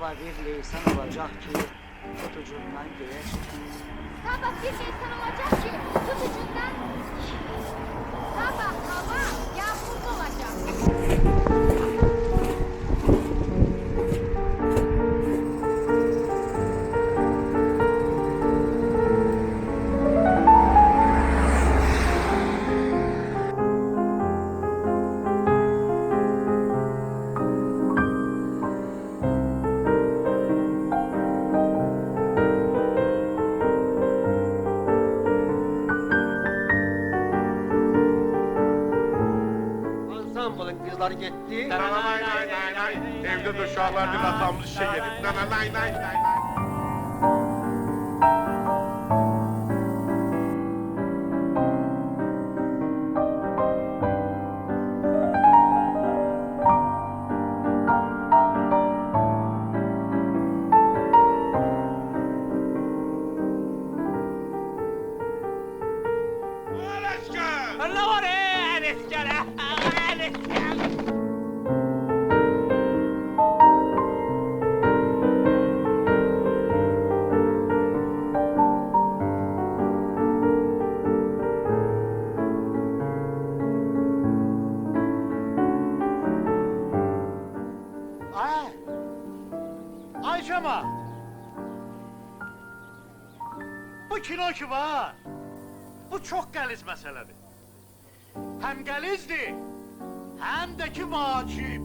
Sabah bir leysan olacak ki tutucundan göğe çıkın. Sabah bir insan olacak ki tutucundan... Sabah hava yağmurlu olacak. Ansambulun kızları gitti. Nay nay nay nay. Evde de uşaqlar dil atamlı şey gelip. Nay nay nay nay. Alaska! Allah var Enes'cere. Enes'cere. Ay Cemal! Bu kino ki var, bu çok qəliz məsələdir. Həm gəlizdir, həm də ki vacib.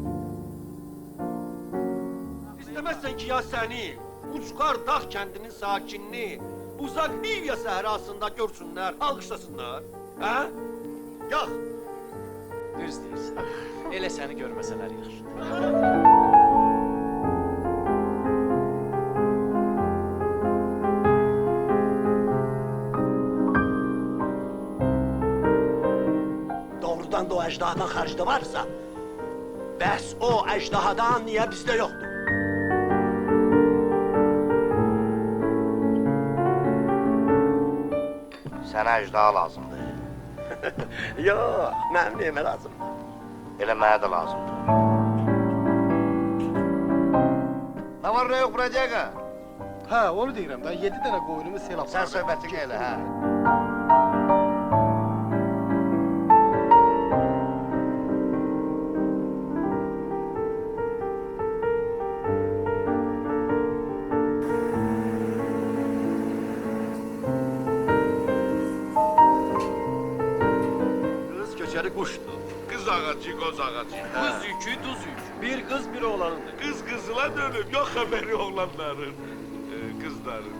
İstemezsen ki ya seni, uçkar dağ kendinin sakinliği, uzak Livya sahrasında görsünler, alkışlasınlar. Ha? Yok. Düz deyirsən. Elə səni görməsələr yaxşı. Doğrudan da o ejdahadan xaricdə varsa, bəs o ejdahadan niye bizde yoktu? Sənə əjdaha lazımdır. Yok, mənim neyime lazımdır? Elə mənə də lazımdır. Nə var, nə yox, Bradiaga? Hə, onu deyirəm da, 7 dənə qoyunumu sel apardı. Sən söhbətini elə, hə? Kız köçeri kuştu. Qız ağacı, qoz ağacı. Buz yükü, duz yükü. Bir kız bir oğlanındı. Qız qızıla dönüb, yox xəbəri oğlanların, qızların.